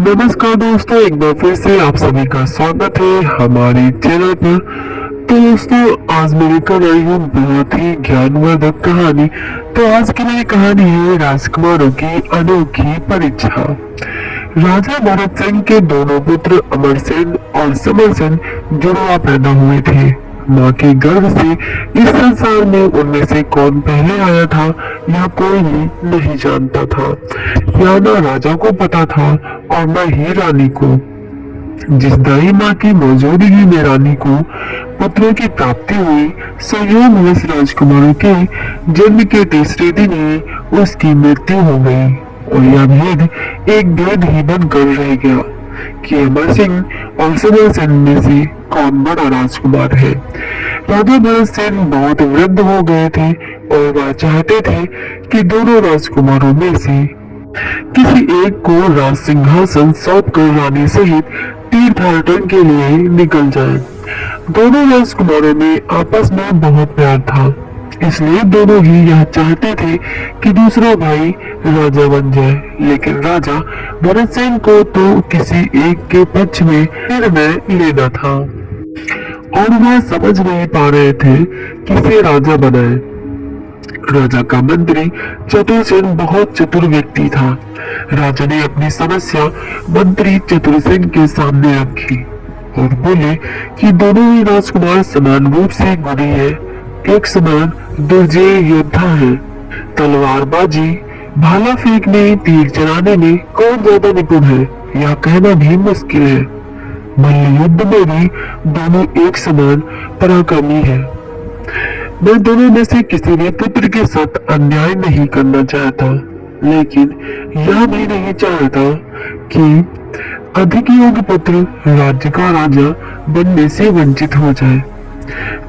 नमस्कार दोस्तों, एक बार फिर से आप सभी का स्वागत है हमारे चैनल पर। तो दोस्तों, आज मैं लेकर आई हूँ बहुत ही ज्ञानवर्धक कहानी। तो आज की मेरी कहानी है राजकुमारों की अनोखी परीक्षा। राजा भरत सिंह के दोनों पुत्र अमर सेन और समर सेन जुड़वा पैदा हुए थे। माँ के गर्भ से इस संसार में उनमें से कौन पहले आया था यह कोई भी नहीं जानता था। यह न राजा को पता था और न ही रानी को। जिस दाई माँ की मौजूदगी में रानी को पुत्रों की प्राप्ति हुई, संयोगवश राजकुमारों के जन्म के तीसरे दिन ही उसकी मृत्यु हो गई और यह भेद एक भेद ही बनकर रह गया कि अमर सिंह और समर सेन में से कौन बड़ा राजकुमार है। राजा भरत सेन बहुत वृद्ध हो गए थे और वह चाहते थे कि दोनों राजकुमारों में से किसी एक को राज सिंहासन सौंपकर रानी सहित तीर्थयात्रा के लिए निकल जाए। दोनों राजकुमारों में आपस में बहुत प्यार था, इसलिए दोनों ही यह चाहते थे कि दूसरा भाई राजा बन जाए। लेकिन राजा भरत सेन को तो किसी एक के पक्ष में निर्णय लेना था और वह समझ नहीं पा रहे थे किसे राजा बनाए। राजा का मंत्री चतुर सेन बहुत चतुर व्यक्ति था। राजा ने अपनी समस्या मंत्री चतुर सेन के सामने रखी और बोले कि दोनों ही राजकुमार समान रूप से गुणी है, एक समान दुर्जय योद्धा है। तलवारबाजी, भाला फेंकने, तीर चलाने में कौन ज्यादा निपुण है यह कहना भी मुश्किल है। मल्ल युद्ध में भी दोनों एक समान पराक्रमी है। मैं दोनों में से किसी भी पुत्र के साथ अन्याय नहीं करना चाहता, लेकिन यह भी नहीं चाहता कि अधिक योग्य पुत्र राज्य का राजा बनने से वंचित हो जाए।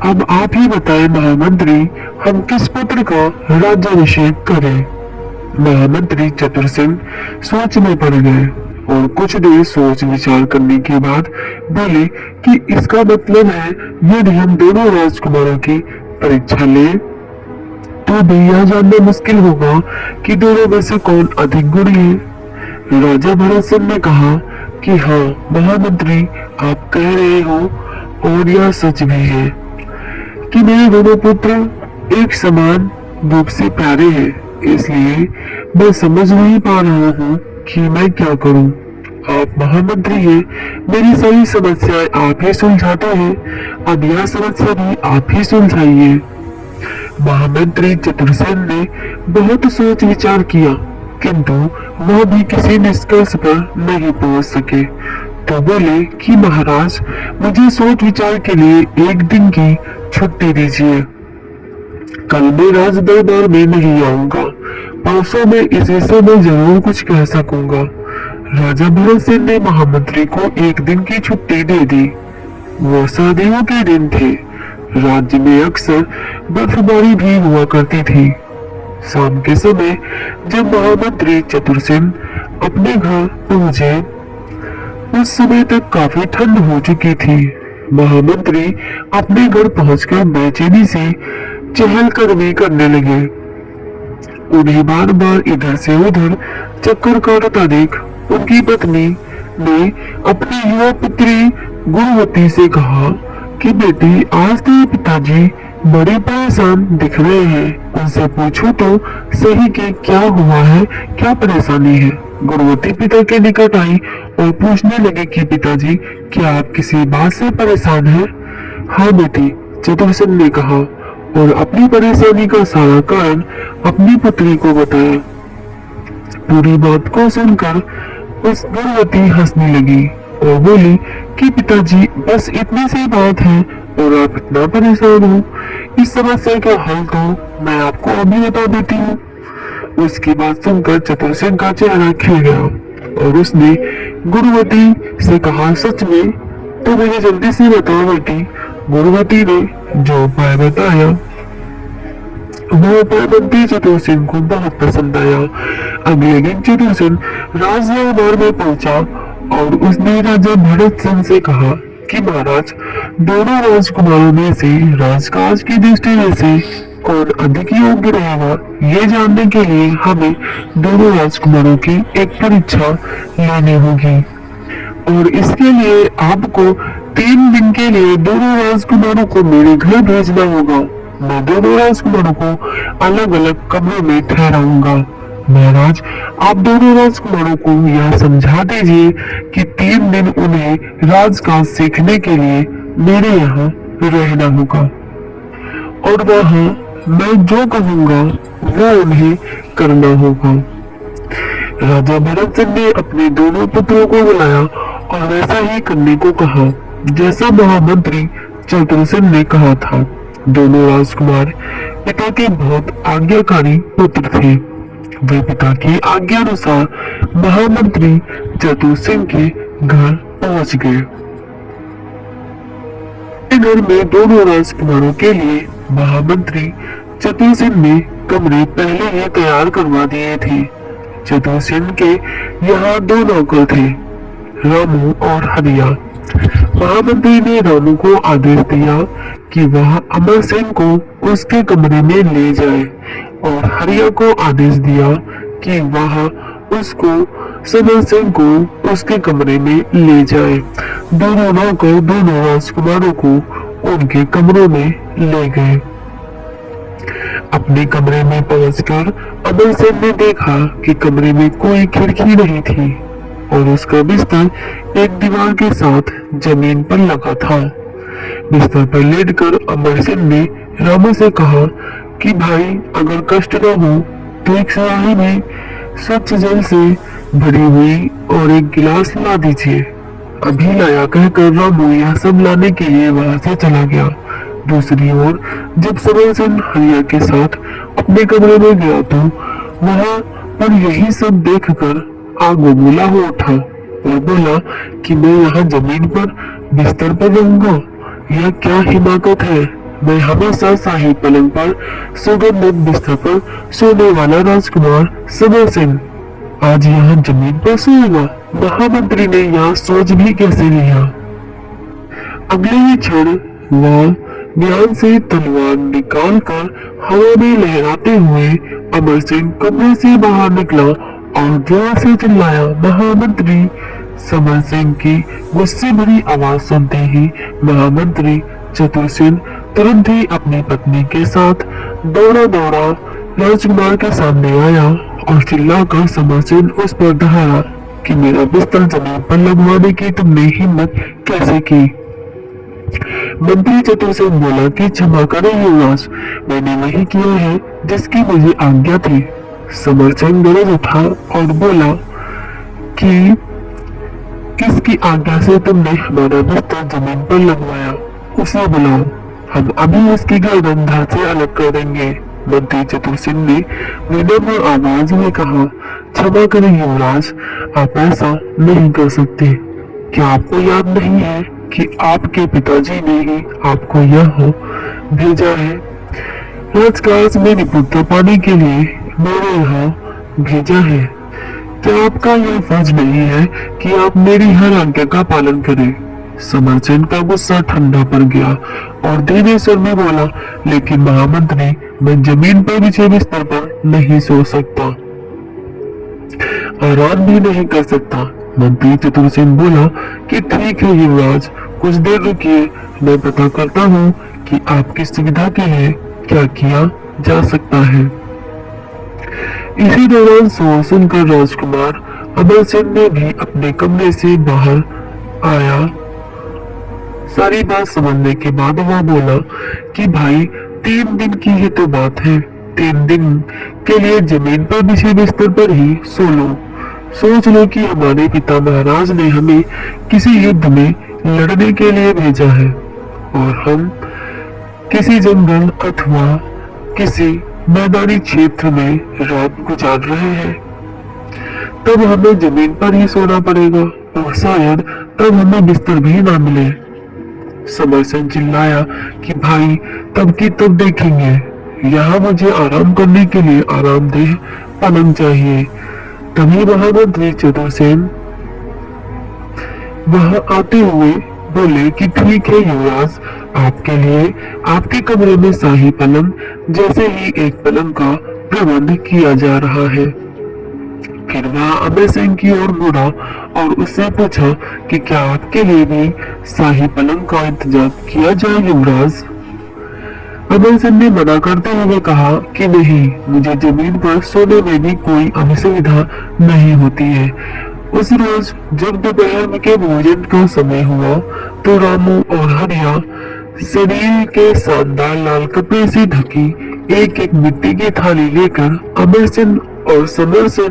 अब आप ही बताएं महामंत्री, हम किस पुत्र का राज्याभिषेक करें? महामंत्री चतुर सेन सोच में पड़ गए और कुछ देर सोच विचार करने के बाद बोले कि इसका मतलब है यदि हम दोनों राजकुमारों की परीक्षा लें तो भी यह जानना मुश्किल होगा कि दोनों में से कौन अधिक गुणी है। राजा भरत सिंह ने कहा कि हाँ महामंत्री, आप कह रहे हो और यह सच भी है कि मेरे दोनों पुत्र एक समान रूप से प्यारे हैं। इसलिए मैं समझ नहीं पा रहा हूँ कि मैं क्या करूँ। आप महामंत्री हैं, मेरी सारी समस्याएं आप ही सुलझाते हैं, अब यह समस्या भी आप ही सुलझाइए। महामंत्री चतुरसेन ने बहुत सोच विचार किया, किंतु वह भी किसी निष्कर्ष पर नहीं पहुंच सके। तो बोले कि महाराज, मुझे सोच विचार के लिए एक दिन की छुट्टी दीजिए। कल मैं राज दरबार में नहीं आऊंगा, परसों में इस विषय में जरूर कुछ कह सकूंगा। राजा भरत सिंह ने महामंत्री को एक दिन की छुट्टी दे दी। वो सर्दियों के दिन थे। राज्य में अक्सर बर्फबारी भी हुआ करती थी। शाम के समय जब महामंत्री चतुर सेन अपने घर पहुंचे, उस समय तक काफी ठंड हो चुकी थी। महामंत्री अपने घर पहुंचकर बेचैनी से चहलकदमी करने लगे। उन्हें बार बार इधर से उधर चक्कर काटता देख उनकी पत्नी ने अपनी युवा पुत्री गुणवती से कहा कि बेटी, आज तेरे पिताजी बड़े परेशान दिख रहे हैं, उनसे पूछो तो सही कि क्या हुआ है, क्या परेशानी है। गुणवती पिता के निकट आई और पूछने लगे कि पिताजी, क्या आप किसी बात से परेशान हैं? हाँ बेटी, चतुर सेन ने कहा और अपनी परेशानी का सारा कारण अपनी पुत्री को बताया। पूरी बात को सुनकर उस गुणवती हंसने लगी और बोली कि पिताजी, बस इतनी सी बात है और आप इतना परेशान हो। इस समस्या का हल तो मैं आपको अभी बता देती हूँ। उसकी बात सुनकर चतुर सेन का चेहरा खिल गया और उसने गुणवती से कहा, सच में? तो मुझे जल्दी से बताओ बेटी। गुणवती ने जो उपाय बताया वो उपाय मंत्री चतुर सेन को बहुत पसंद आया। अगले दिन चतुर सेन राजदरबार में पहुंचा और उसने राजा भरत सिंह से कहा कि महाराज, दोनों राजकुमारों में से राजकाज की दृष्टि में से कौन अधिक योग्य रहेगा, ये जानने के लिए हमें दोनों राजकुमारों की एक परीक्षा लेनी होगी और इसके लिए आपको 3 दिन के लिए दोनों राजकुमारों को मेरे घर भेजना होगा। मैं दोनों राजकुमारों को अलग अलग कमरों में ठहराऊंगा। महाराज, आप दोनों राजकुमारों को यह समझा दीजिए कि 3 दिन उन्हें राजकाज सीखने के लिए मेरे यहाँ रहना होगा और वहाँ मैं जो कहूँगा वो उन्हें करना होगा। राजा भरत सिंह ने अपने दोनों पुत्रों को बुलाया और वैसा ही करने को कहा जैसा महामंत्री चतुरसेन ने कहा था। दोनों राजकुमार पिता के बहुत आज्ञाकारी पुत्र थे। वे पिता की आज्ञा अनुसार महामंत्री चतुरसेन के घर पहुंच गए। घर में दोनों राजकुमारों के लिए महामंत्री चतुरसेन ने कमरे पहले ही तैयार करवा दिए थे। चतुरसेन के यहाँ 2 नौकर थे, रामू और हरिया। महामंत्री ने रामू को आदेश दिया कि वह अमर सिंह को उसके कमरे में ले जाए और हरिया को आदेश दिया कि वह उसको समर सिंह को उसके कमरे में ले जाए। दोनों नौकर दोनों राजकुमारों को उनके कमरों में ले गए। अपने कमरे में पहुंचकर अमर सिंह ने देखा कि कमरे में कोई खिड़की नहीं थी और उसका बिस्तर एक दीवार के साथ जमीन पर लगा था। बिस्तर पर लेटकर अमर सिंह ने रामू से कहा कि भाई, अगर कष्ट न हो तो एक सुराही में स्वच्छ जल से भरी हुई और एक गिलास ला दीजिए। अभी लाया कहकर रामू यह सब लाने के लिए वहां से चला गया। दूसरी ओर जब समर सिंह हरिया के साथ अपने कमरे में गया तो वहां पर यही सब देखकर आग बबूला हो उठा और बोला कि मैं यहाँ जमीन पर बिस्तर पर रहूंगा। यह क्या हिमाकत है। मैं हमेशा शाही पलंग पर सुगंधित बिस्तर पर सोने वाला राजकुमार समर सिंह आज यहाँ जमीन पर सोएगा। महामंत्री ने यह सोच भी कैसे लिया। अगले ही क्षण वह ध्यान से तलवार निकाल कर हवा में लहराते हुए अमर सिंह कमरे से बाहर निकला और जोर से चिल्लाया। महामंत्री समर सिंह की गुस्से भरी आवाज सुनते ही महामंत्री चतुरसेन तुरंत ही अपनी पत्नी के साथ दौड़ा दौड़ा राजकुमार के सामने आया और चिल्लाकर समर सिंह उस पर दहाड़ा कि मेरा बिस्तर जमीन पर लगवाने की तुमने हिम्मत कैसे की। मंत्री चतुरसेन बोला कि क्षमा करें युवराज, मैंने वही किया है जिसकी मुझे आज्ञा थी। समर सिंह गरज उठा और बोला कि किसकी आज्ञा से तुमने हमारा बिस्तर जमीन पर लगवाया, उसे बुलाओ, हम अभी उसकी गर्दन धड़ से अलग कर देंगे। मंत्री चतुरसेन ने विनम्र आवाज में कहा, क्षमा करें युवराज, आप ऐसा नहीं कर सकते। क्या आपको याद नहीं है कि आपके पिताजी ने ही आपको यहाँ भेजा है। राजकाज में निपुणता पाने के लिए मेरे यहाँ भेजा है। क्या आपका यह फर्ज नहीं है कि आप मेरी हर आज्ञा का पालन करें। समर सिंह का गुस्सा ठंडा पड़ गया और धीरे स्वर में बोला, लेकिन महामंत्री, मैं जमीन पर बिछे बिस्तर पर नहीं सो सकता, आराम भी नहीं कर सकता। मंत्री चतुरसेन बोला कि ठीक है युवराज, कुछ देर रुकिए, मैं पता करता हूँ कि आपकी सुविधा के लिए क्या किया जा सकता है। इसी दौरान शोर सुनकर राजकुमार अमर सिंह ने भी अपने कमरे से बाहर आया। सारी बात समझने के बाद वह बोला कि भाई, 3 दिन की ही तो बात है, 3 दिन के लिए जमीन पर बिछे बिस्तर पर ही सो लो। सोच लो कि हमारे पिता महाराज ने हमें किसी युद्ध में लड़ने के लिए भेजा है और हम किसी जंगल अथवा किसी मैदानी क्षेत्र में रात गुजार रहे हैं। तब हमें जमीन पर ही सोना पड़ेगा और शायद तब हमें बिस्तर भी ना मिले। समर सिंह चिल्लाया कि भाई, तब की तब देखेंगे, यहाँ मुझे आराम करने के लिए आरामदेह पलंग चाहिए। तभी महामंत्री चतुरसेन वहां आते हुए बोले कि ठीक है युवराज, आपके लिए आपके कमरे में शाही पलंग जैसे ही एक पलंग का प्रबंध किया जा रहा है। फिर वह अमर सिंह की ओर मुड़ा और उससे पूछा कि क्या आपके लिए भी शाही पलंग का इंतजाम किया जाए युवराज। अमर सिंह ने मना करते हुए कहा कि नहीं, मुझे जमीन पर सोने में भी कोई असुविधा नहीं होती है। उस रोज जब दोपहर के भोजन का समय हुआ तो रामू और हरिया शरीर के शानदार लाल कपड़े से ढकी एक एक मिट्टी की थाली लेकर अमर सिंह और समर सिंह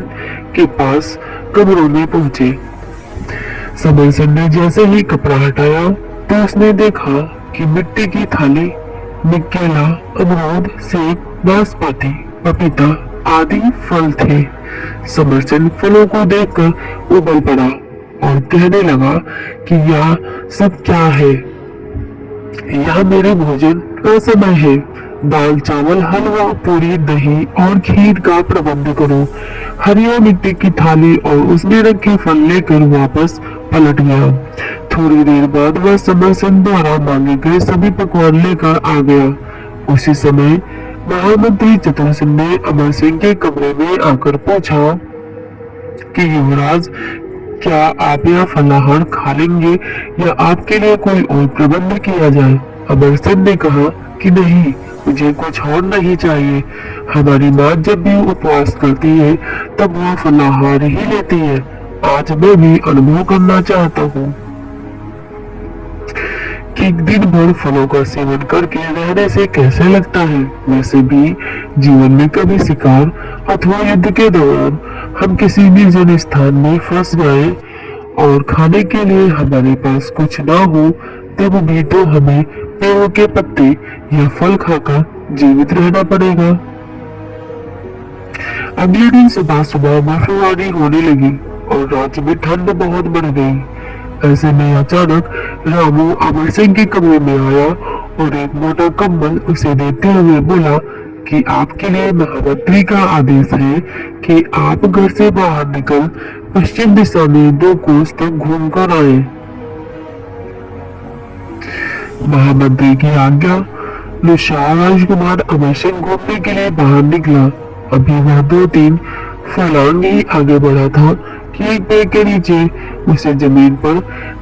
के पास कमरों में पहुंचे। समर सिंह ने जैसे ही कपड़ा हटाया तो उसने देखा कि मिट्टी की थाली में केला, अमरूद, सेब, नाशपाती, पपीता आदि फल थे। समर सिंह फलों को देखकर उबल पड़ा और कहने लगा कि यह सब क्या है। यह मेरे भोजन का समय है। दाल, चावल, हलवा, पूरी, दही और खीर का प्रबंध करो। हरिया मिट्टी की थाली और उसमें रखे फल लेकर वापस पलट गया। थोड़ी देर बाद वह समर सिंह द्वारा मांगे गए सभी पकवान लेकर आ गया। उसी समय महामंत्री चतुर सिंह ने अमर सिंह के कमरे में आकर पूछा कि युवराज, क्या आप यह फलाहार खा लेंगे या आपके लिए कोई और प्रबंध किया जाए। अमर सिंह ने कहा कि नहीं, मुझे कुछ और नहीं चाहिए। हमारी माँ जब भी उपवास करती है तब वह फलाहार ही लेती है। आज मैं भी अनुभव करना चाहता हूँ कि दिन भर फलों का सेवन करके रहने से कैसे लगता है। वैसे भी जीवन में कभी शिकार अथवा युद्ध के दौरान हम किसी निर्जन स्थान में फंस जाए और खाने के लिए हमारे पास कुछ ना हो, तब भी तो हमें पेड़ों के पत्ते या फल खाकर जीवित रहना पड़ेगा। अगले दिन सुबह सुबह बर्फबारी होने लगी और राज्य में ठंड बहुत बढ़ गई। ऐसे में अचानक रामू अमर सिंह के कमरे में आया और एक मोटा कंबल उसे देते हुए बोला कि आपके लिए महामंत्री का आदेश है कि आप घर से बाहर निकल पश्चिम दिशा में 2 कोस तक घूम कर आए। महामंत्री की आज्ञा अनुसार राजकुमार अमर सिंह घूमने के लिए बाहर निकला। अभी वह 2-3 फर्लांग ही आगे बढ़ा था कि एक पेड़ के नीचे उसे जमीन पर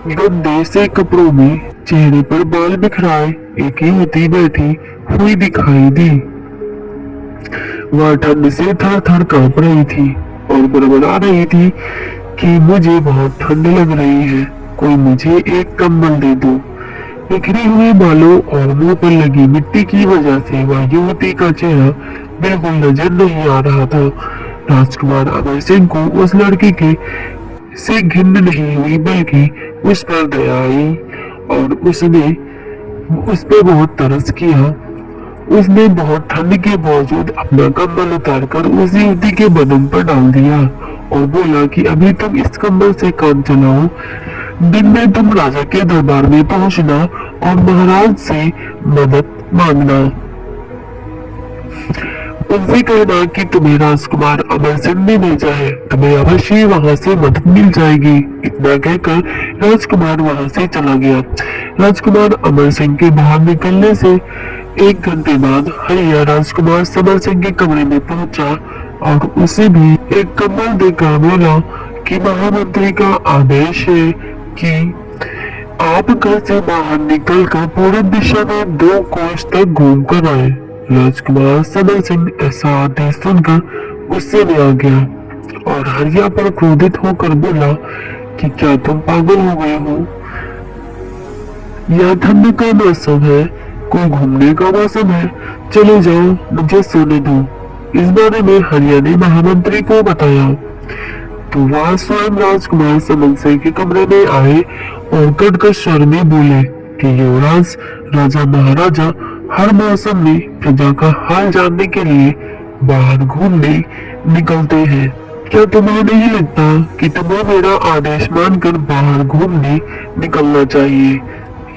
गंदे से कपड़ों में चेहरे पर बाल बिखराए एक युवती बैठी हुई दिखाई दी। वह ठंड से थर थर कांप रही थी और बड़बड़ा रही थी कि मुझे बहुत ठंड लग रही है, कोई मुझे एक कंबल दे दो। बिखरे हुए बालों और मुंह पर लगी मिट्टी की वजह से वह युवती का चेहरा बिल्कुल नजर नहीं आ रहा था। राजकुमार अमर सिंह को उस लड़की के से घिन नहीं हुई बल्कि उस पर दया आई और उसने उस पर बहुत तरस किया। उसने बहुत ठंड के बावजूद अपना कंबल उतारकर उस युवती के बदन पर डाल दिया और बोला कि अभी तुम इस कंबल से काम चलाओ। दिन में तुम राजा के दरबार में पहुंचना और महाराज से मदद मांगना। उनसे कहना कि तुम्हें राजकुमार अमर सिंह ने भेजा है, तुम्हें अवश्य वहां से मदद मिल जाएगी। इतना कहकर राजकुमार वहां से चला गया। राजकुमार अमर सिंह के बाहर निकलने से 1 घंटे बाद हरिया राजकुमार समर सिंह के कमरे में पहुंचा और उसे भी एक कंबल देकर बोला कि महामंत्री का आदेश है कि आप घर से बाहर निकलकर पूर्व दिशा में 2 कोस तक घूम कर आए। राजकुमार समर सिंह ऐसा आदेश सुनकर गुस्से में आ गया और हरिया पर क्रोधित होकर बोला कि क्या तुम पागल हो गए हो। यह ठंड का मौसम है, कोई घूमने का मौसम है। चले जाओ, मुझे सोने दो। इस बारे में हरिया ने महामंत्री को बताया तो वह स्वयं राजकुमार समर सिंह के कमरे में आए और कड़कड़ स्वर में बोले कि युवराज, राजा महाराजा हर मौसम में प्रजा का हाल जानने के लिए बाहर घूमने निकलते हैं। क्या तुम्हें नहीं लगता कि तुम्हें मेरा आदेश मानकर बाहर घूमने निकलना चाहिए।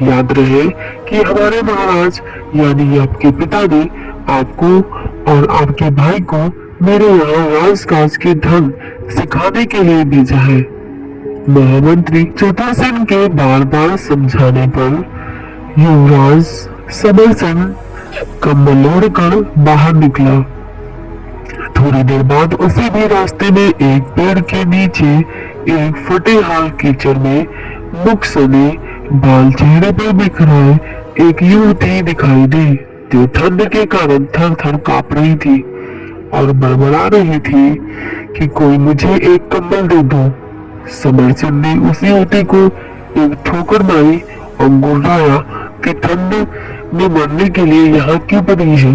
याद रहे कि हमारे महाराज यानी आपके पिता ने आपको और आपके भाई को मेरे यहाँ राजकाज के ढंग सिखाने के लिए भेजा है। महामंत्री चतुर सिंह के बार बार समझाने पर युवराज समर सिंह कम्बल ओढ़कर बाहर निकला। थोड़ी देर बाद उसी भी रास्ते में एक पेड़ के नीचे एक फटे हाल कीचड़ में मुख सने बाल चेहरे पर बिखराए एक युवती दिखाई दी, जो ठंड के कारण थर थर कांप रही थी और बड़बड़ा रही थी कि कोई मुझे एक कंबल दे दो। समर सिंह ने उस युवती को एक ठोकर मारी और गुर्राया कि ठंड में मरने के लिए यहाँ क्यों बनी है,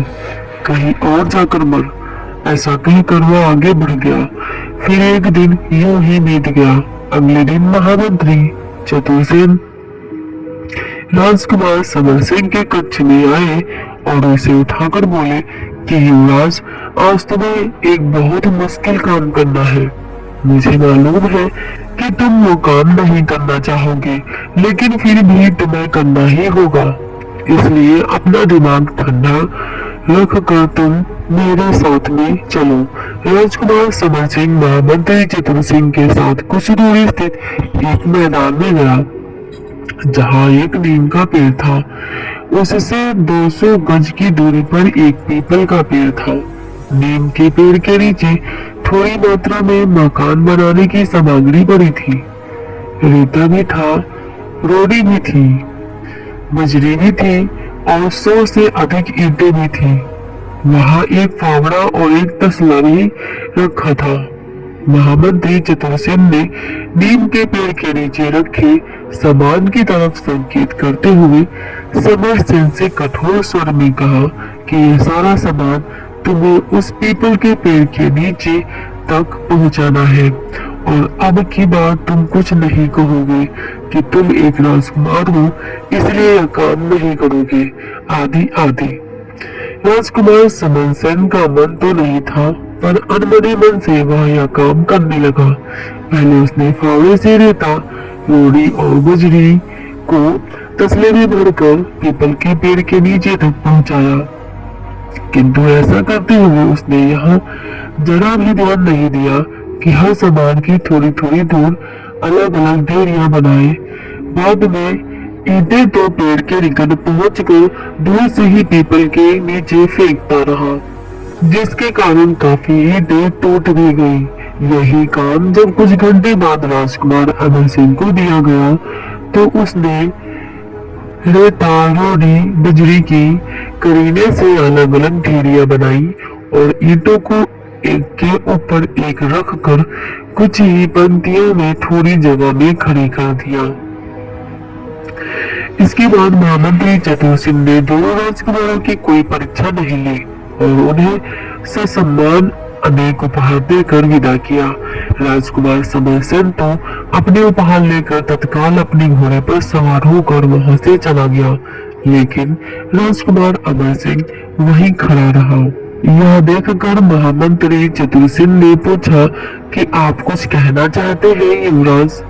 कहीं और जाकर मर। ऐसा कहकर वो आगे बढ़ गया। फिर एक दिन यूं ही बीत गया। अगले दिन महामंत्री चतुर्सेन राजकुमार समर सिंह के कक्ष में आए और उसे उठाकर बोले कि युवराज, आज तुम्हें एक बहुत मुश्किल काम करना है। मुझे मालूम है कि तुम वो काम नहीं करना चाहोगे, लेकिन फिर भी तुम्हें करना ही होगा। इसलिए अपना दिमाग ठंडा रख कर तुम मेरे साथ में चलो। राजकुमार समर सिंह महामंत्री चतुर सिंह के साथ कुछ दूरी स्थित एक मैदान में गया, जहाँ एक नीम का पेड़ था। उससे 200 गज की दूरी पर एक पीपल का पेड़ था। नीम के पेड़ के नीचे थोड़ी मात्रा में मकान बनाने की सामग्री पड़ी थी। रेता भी था, रोड़ी भी थी, बजरी भी थी और 100 से अधिक ईंटें भी थी। वहां एक फावड़ा और एक तसला भी रखा था। महामंत्री चतुर्सेन ने नीम के पेड़ के नीचे रखे सामान की तरफ संकेत करते हुए समर सिंह से कठोर स्वर में कहा कि यह सारा सामान तुम्हें उस पीपल के पेड़ के नीचे तक पहुंचाना है, और अब की बार तुम कुछ नहीं कहोगे कि तुम एक राजकुमार हो, इसलिए यह काम नहीं करोगे। आदि आदि। राजकुमार समर सिंह का मन तो नहीं था, पर अनमने मन से वह यह काम करने लगा। पहले उसने फावड़े से रेता, रोड़ी और बजरी को तसले में भरकर पीपल के पेड़ के नीचे तक पहुंचाया, किंतु ऐसा करते हुए उसने यहाँ जरा भी ध्यान नहीं दिया कि हर सामान की थोड़ी थोड़ी दूर अलग अलग ढेरियां बनाए। बाद में ईंटें तो पेड़ के निकट पहुंचकर दूर से ही पीपल के नीचे फेंकता रहा, जिसके कारण काफी ईंटें टूट भी गई। यही काम जब कुछ घंटे बाद राजकुमार अमर सिंह को दिया गया, तो उसने रेता, रोड़ी, बजरी की करीने से अलग अलग ढेरियां बनाई और ईंटों को एक के ऊपर एक रख कर कुछ ही पंक्तियों में थोड़ी जगह में खड़ी कर दिया। इसके बाद महामंत्री चतुर सिंह ने दोनों राजकुमारों की कोई परीक्षा नहीं ली और उन्हें ससम्मान अनेक उपहार देकर विदा किया। राजकुमार समर सिंह तो अपने उपहार लेकर तत्काल अपने घोड़े पर सवार होकर वहां से चला गया, लेकिन राजकुमार अमर सिंह वहीं खड़ा रहा। यह देखकर महामंत्री चतुर सिंह ने पूछा कि आप कुछ कहना चाहते हैं युवराज?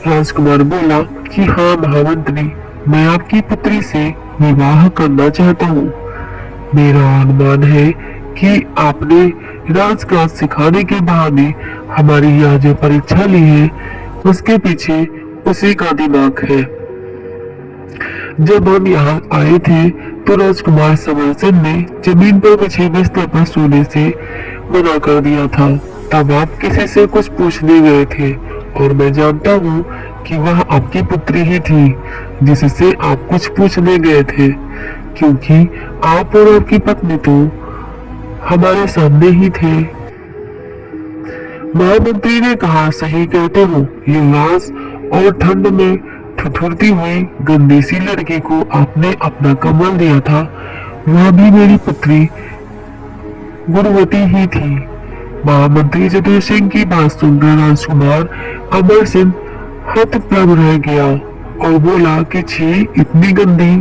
राजकुमार बोला कि हाँ महामंत्री, मैं आपकी पुत्री से विवाह करना चाहता हूँ। मेरा अनुमान है कि आपने राजकाज सिखाने के बहाने हमारी यह जो परीक्षा ली है, उसके पीछे उसी का दिमाग है। जब हम यहाँ आए थे तो राजकुमार समर सिंह ने जमीन पर बिछे बिस्तर पर सोने से मना कर दिया था। तब आप किसी से कुछ पूछने गए थे और मैं जानता हूँ कि वह आपकी पुत्री ही थी जिससे आप कुछ पूछने गए थे, क्योंकि आप और आपकी पत्नी तो हमारे सामने ही थे। महामंत्री ने कहा, सही कहते हो युवराज, और ठंड में ठिठुरती हुई गंदी सी लड़की को आपने अपना कमल दिया था, वह भी मेरी पुत्री गुणवती ही थी। महामंत्री चतुर सिंह की बात सुनकर राजकुमार अमर सिंह हतप्रभ रह गया और बोला कि छी, इतनी गंदी।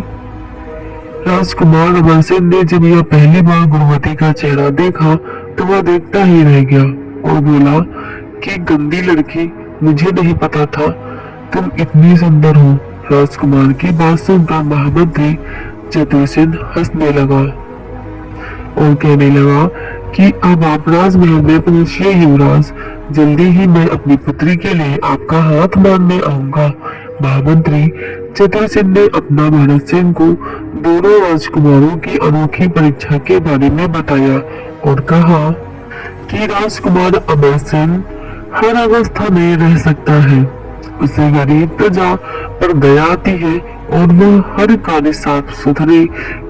राजकुमार अमर सिंह ने जब यह पहली बार गुणवती का चेहरा देखा तो वह देखता ही रह गया और बोला कि गंदी लड़की, मुझे नहीं पता था तुम इतनी सुंदर हो। राजकुमार की बात सुनकर महामंत्री चतुर सिंह हंसने लगा और कहने लगा कि अब आप राजमहल में पहुंचिए युवराज, जल्दी ही मैं अपनी पुत्री के लिए आपका हाथ मांगने आऊंगा। महामंत्री चतुर ने अपना भरत सिंह को दोनों राजकुमारों की अनोखी परीक्षा के बारे में बताया और कहा कि राजकुमार अमर सिंह हर अवस्था में रह सकता है। उसे गरीब प्रजा पर दया आती है और वह हर कार्य साफ सुथरे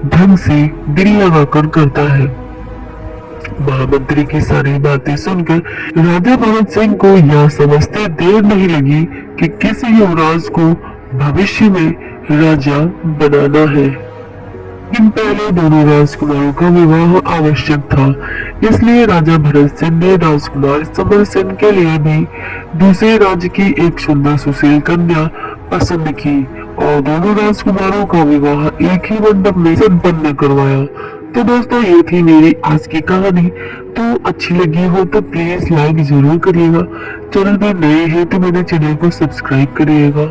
ढंग से दिल लगाकर करता है। महामंत्री की सारी बातें सुनकर राजा भरत सिंह को यह समझते देर नहीं लगी कि किस युवराज को भविष्य में राजा बनाना है। लेकिन पहले दोनों राजकुमारों का विवाह आवश्यक था, इसलिए राजा भरत सिंह ने राजकुमार समर सिंह के लिए भी दूसरे राज्य की एक सुंदर सुशील कन्या पसंद की और दोनों राजकुमारों का विवाह एक ही मंडप में संपन्न करवाया। तो दोस्तों, ये थी मेरी आज की कहानी। तो अच्छी लगी हो तो प्लीज लाइक जरूर करिएगा। चैनल पर नए हैं तो मेरे चैनल को सब्सक्राइब करिएगा।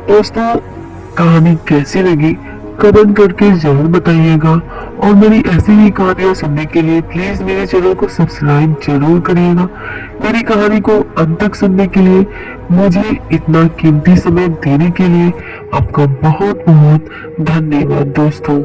दोस्तों, कहानी कैसी लगी कमेंट करके जरूर बताइएगा और मेरी ऐसी ही कहानियां सुनने के लिए प्लीज मेरे चैनल को सब्सक्राइब जरूर करिएगा। मेरी कहानी को अंत तक सुनने के लिए, मुझे इतना कीमती समय देने के लिए आपका बहुत बहुत धन्यवाद दोस्तों।